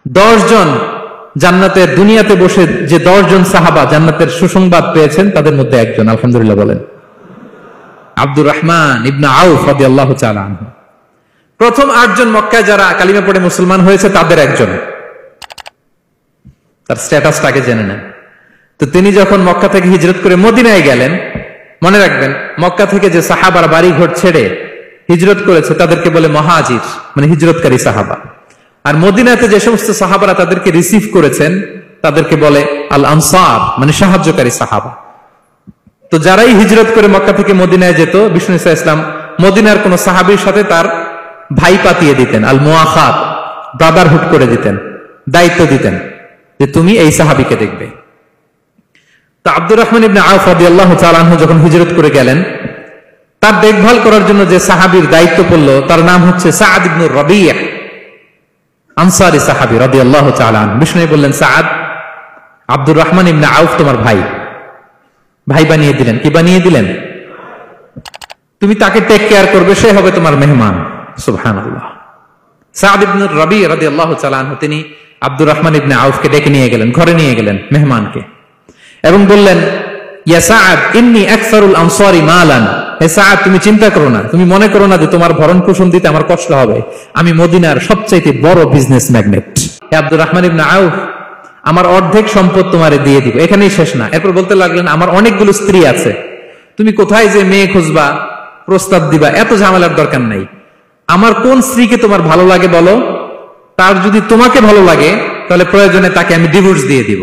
10 জন জান্নাতের দুনিয়াতে বসে যে 10 জন সাহাবা জান্নাতের সুসংবাদ পেয়েছেন তাদের মধ্যে একজন, আলহামদুলিল্লাহ বলেন। আব্দুর রহমান ইবনে আউফ রাদিয়াল্লাহু তাআলা আনহু প্রথম 8 জন মক্কায় যারা কালিমা পড়ে মুসলমান হয়েছে তাদের একজন। তার স্ট্যাটাসটাকে জেনে নেন। তো তিনি যখন মক্কা থেকে হিজরত করে মদিনায় গেলেন, মনে রাখবেন মক্কা থেকে যে সাহাবার বাড়ি ঘর ছেড়ে হিজরত করেছে তাদেরকে বলে মুহাজির, মানে হিজরতকারী সাহাবা। আর মদিনাতে যে সমস্ত সাহাবারা তাদেরকে রিসিভ করেছেন তাদেরকে বলে আল আনসার, মানে সাহায্যকারী সাহাবা। তো যারাই হিজরত করে মক্কা থেকে মদিনায় যেত, বিষ্ণু ইসা ইসলাম মদিনার কোন সাহাবীর সাথে তার ভাই পাতিয়ে দিতেন, আল মুআখাত, ব্রাদারহুড করে দিতেন, দায়িত্ব দিতেন যে তুমি এই সাহাবীকে দেখবে। তো আব্দুর রহমান ইবনে আউফ রাদিয়াল্লাহু তাআলা আনহু যখন হিজরত করে গেলেন, তার দেখভাল করার জন্য যে সাহাবীর দায়িত্ব পড়ল তার নাম হচ্ছে সাআদ ইবনে রাবিয়া, আনসারী সাহাবী রাদিয়াল্লাহু তাআলা আনহু। বিষ্ণু বললেন, সাআদ, আব্দুর রহমান ইবনে আউফ তোমার ভাই, ভাই বানিয়ে দিলেন। কি বানিয়ে দিলেন? তুমি তাকে টেক কেয়ার করবে, সে হবে তোমার মেহমান। সুবহানাল্লাহ। সাআদ ইবনে রাবিয়া রাদিয়াল্লাহু তাআলা আনহু তিনি আব্দুর রহমান ইবনে আউফকে ডেকে নিয়ে গেলেন, ঘরে নিয়ে গেলেন মেহমানকে, এবং বললেন, ইয়া সাআদ ইন্নী আকসারুল আনসারি মালান। হে সাআদ, তুমি চিন্তা করো না, তুমি মনে করো না যে তোমার ভরণ পোষণ দিতে আমার কষ্ট হবে। আমি মদিনার সবচাইতে বড় বিজনেস ম্যাগনেট। হে আব্দুর রহমান ইবনে আউফ, আমার অর্ধেক সম্পদ তোমারে দিয়ে দিব। এখানেই শেষ না, এরপর বলতে লাগলেন, আমার অনেকগুলো স্ত্রী আছে, তুমি কোথায় যে মেয়ে খুঁজবা, প্রস্তাব দিবা, এত ঝামেলার দরকার নাই। আমার কোন স্ত্রীকে তোমার ভালো লাগে বলো, তার যদি তোমাকে ভালো লাগে তাহলে প্রয়োজনে তাকে আমি ডিভোর্স দিয়ে দিব।